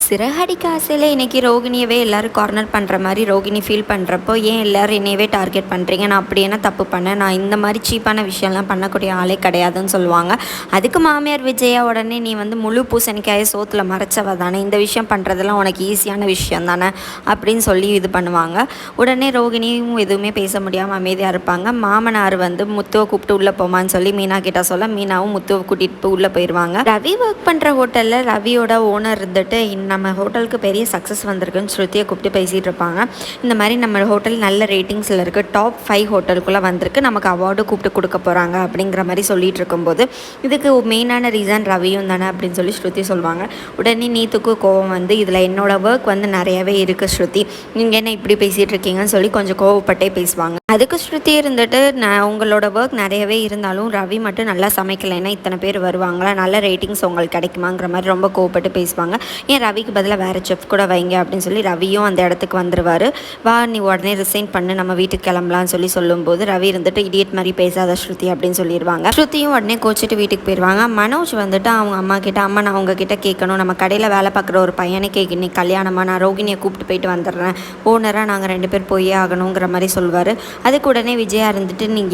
சிறகடிக்க ஆசையில் இன்றைக்கி ரோகிணியவே எல்லோரும் கார்னர் பண்ணுற மாதிரி ரோகிணி ஃபீல் பண்ணுறப்போ ஏன் எல்லோரும் என்னையவே டார்கெட் பண்ணுறீங்க, நான் அப்படி என்ன தப்பு பண்ணேன், நான் இந்த மாதிரி சீப்பான விஷயம்லாம் பண்ணக்கூடிய ஆளே கிடையாதுன்னு சொல்லுவாங்க. அதுக்கு மாமியார் விஜயா உடனே நீ வந்து முழு பூசணிக்காயை சோத்தில் மறைச்சவ தானே, இந்த விஷயம் பண்ணுறதெல்லாம் உனக்கு ஈஸியான விஷயம் தானே அப்படின்னு சொல்லி இது பண்ணுவாங்க. உடனே ரோகிணியும் எதுவுமே பேச முடியாமல் அமைதியாக இருப்பாங்க. மாமனார் வந்து முத்துவை கூப்பிட்டு உள்ளே போமான்னு சொல்லி மீனா கிட்ட சொல்ல மீனாவும் முத்துவை கூட்டிகிட்டு போய் உள்ளே போயிடுவாங்க. ரவி ஒர்க் பண்ணுற ஹோட்டலில் ரவியோட ஓனர் இருந்துட்டு நம்ம ஹோட்டலுக்கு பெரிய சக்ஸஸ் வந்திருக்குன்னு ஸ்ருதியை கூப்பிட்டு பேசிகிட்டு இருப்பாங்க. இந்த மாதிரி நம்ம ஹோட்டல் நல்ல ரேட்டிங்ஸில் இருக்குது, டாப் 5 ஹோட்டலுக்குள்ளே வந்திருக்கு, நமக்கு அவார்டு கூப்பிட்டு கொடுக்க போகிறாங்க அப்படிங்கிற மாதிரி சொல்லிட்டு இருக்கும்போது இதுக்கு மெயினான ரீசன் ரவியும் தானே அப்படின்னு சொல்லி ஸ்ருதி சொல்லுவாங்க. உடனே நீத்துக்கு கோவம் வந்து இதில் என்னோடய ஒர்க் வந்து நிறையவே இருக்குது ஸ்ருதி, நீங்கள் என்ன இப்படி பேசிகிட்டு இருக்கீங்கன்னு சொல்லி கொஞ்சம் கோவப்பட்டே பேசுவாங்க. அதுக்கு ஸ்ருதி இருந்துட்டு உங்களோட ஒர்க் நிறையவே இருந்தாலும் ரவி மட்டும் நல்லா சமைக்கலைன்னா இத்தனை பேர் வருவாங்களா, நல்ல ரேட்டிங்ஸ் உங்களுக்கு கிடைக்குமாங்கிற மாதிரி ரொம்ப கோவப்பட்டு பேசுவாங்க. ஏன் ரவிக்கு பதிலாக வேறு செஃப் கூட வைங்க அப்படின்னு சொல்லி ரவியும் அந்த இடத்துக்கு வந்துடுவார். வா நீ உடனே ரிசைன் பண்ணு, நம்ம வீட்டுக்கு கிளம்பலான்னு சொல்லி சொல்லும்போது ரவி இருந்துட்டு இடியட் மாதிரி பேசாத ஸ்ருதி அப்படின்னு சொல்லிடுவாங்க. ஸ்ருதியும் உடனே கோச்சிட்டு வீட்டுக்கு போயிடுவாங்க. மனோஜ் வந்துட்டு அவங்க அம்மா கிட்ட, அம்மா நான் உங்ககிட்ட கேட்கணும், நம்ம கடையில் வேலை பார்க்குற ஒரு பையனுக்கு இன்னைக்கு கல்யாணமாக, நான் ரோகிணியை கூப்பிட்டு போயிட்டு வந்துடுறேன், ஓனராக நாங்கள் 2 பேர் போயே ஆகணுங்கிற மாதிரி சொல்வார். அதுக்கு உடனே விஜயா இருந்துட்டு நீ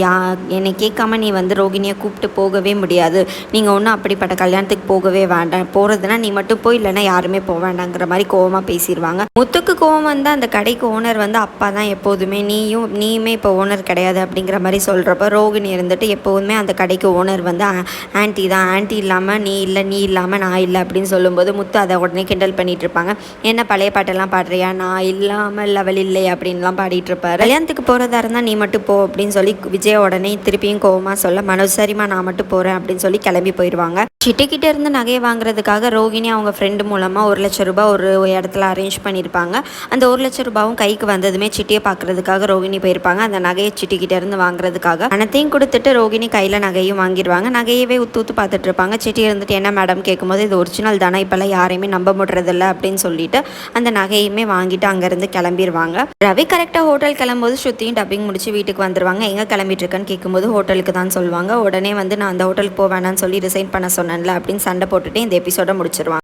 என்னை கேட்காம நீ வந்து ரோகிணியை கூப்பிட்டு போகவே முடியாது, நீங்கள் ஒன்றும் அப்படிப்பட்ட கல்யாணத்துக்கு போகவே வேண்டாம், போகிறதுனா நீ மட்டும் போய் இல்லைன்னா யாருமே போக வேண்டாங்கிற மாதிரி கோவமாக பேசிடுவாங்க. முத்துக்கு கோவம் வந்து அந்த கடைக்கு ஓனர் வந்து அப்பா தான் எப்போதுமே, நீயுமே இப்போ ஓனர் கிடையாது அப்படிங்கிற மாதிரி சொல்கிறப்ப ரோகிணி இருந்துட்டு எப்போதுமே அந்த கடைக்கு ஓனர் வந்து ஆன்ட்டி தான், ஆன்ட்டி இல்லாமல் நீ இல்லை, நீ இல்லாமல் நான் இல்லை அப்படின்னு சொல்லும்போது முத்து அதை உடனே கிண்டல் பண்ணிகிட்டு இருப்பாங்க. என்ன பழைய பாட்டெல்லாம் பாடுறியா, நான் இல்லாமல் லெவல் இல்லை அப்படின்லாம் பாடிட்டு இருப்பார். கல்யாணத்துக்கு போகிறதா இருந்தால் நீ மட்டும் போ அப்படின்னு சொல்லி விஜய் உடனே திருப்பியும் கோவமாக சொல்ல மனோஜ் சரிம்மா நான் மட்டும் போகிறேன் அப்படின்னு சொல்லி கிளம்பி போயிடுவாங்க. சிட்டிக்கிட்ட இருந்து நகையை வாங்குறதுக்காக ரோகிணி அவங்க ஃப்ரெண்டு மூலமாக 1 லட்சம் ரூபாய் ஒரு இடத்துல அரேஞ்ச் பண்ணியிருப்பாங்க. அந்த 1 லட்சம் ரூபாயும் கைக்கு வந்ததுமே சிட்டியை பார்க்குறதுக்காக ரோகிணி போயிருப்பாங்க. அந்த நகையை சிட்டிக்கிட்ட இருந்து வாங்குறதுக்காக பணத்தையும் கொடுத்துட்டு ரோகிணி கையில் நகையும் வாங்கிடுவாங்க. நகையவே ஊத்து பார்த்துட்டு இருப்பாங்க. சிட்டி இருந்துட்டு என்ன மேடம் கேட்கும்போது இது ஒரிஜினல் தானே, இப்போல்லாம் யாரையுமே நம்ப முடிறதில்ல அப்படின்னு சொல்லிட்டு அந்த நகையுமே வாங்கிட்டு அங்கேருந்து கிளம்பிடுவாங்க. ரவி கரெக்டாக ஹோட்டல் கிளம்பும்போது ஸ்ருதியும் டப்பிங் முடிச்சு வீட்டுக்கு வந்துடுவாங்க. எங்கே கிளம்பிட்டு இருக்கேன்னு கேட்கும்போது ஹோட்டலுக்கு தான் சொல்லுவாங்க. உடனே வந்து நான் அந்த ஹோட்டலுக்கு போவேனான்னு சொல்லி ரிசைன் பண்ண சொன்னேன்ல அப்படின்னு சண்டை போட்டுட்டு இந்த எபிசோட முடிச்சிருவாங்க.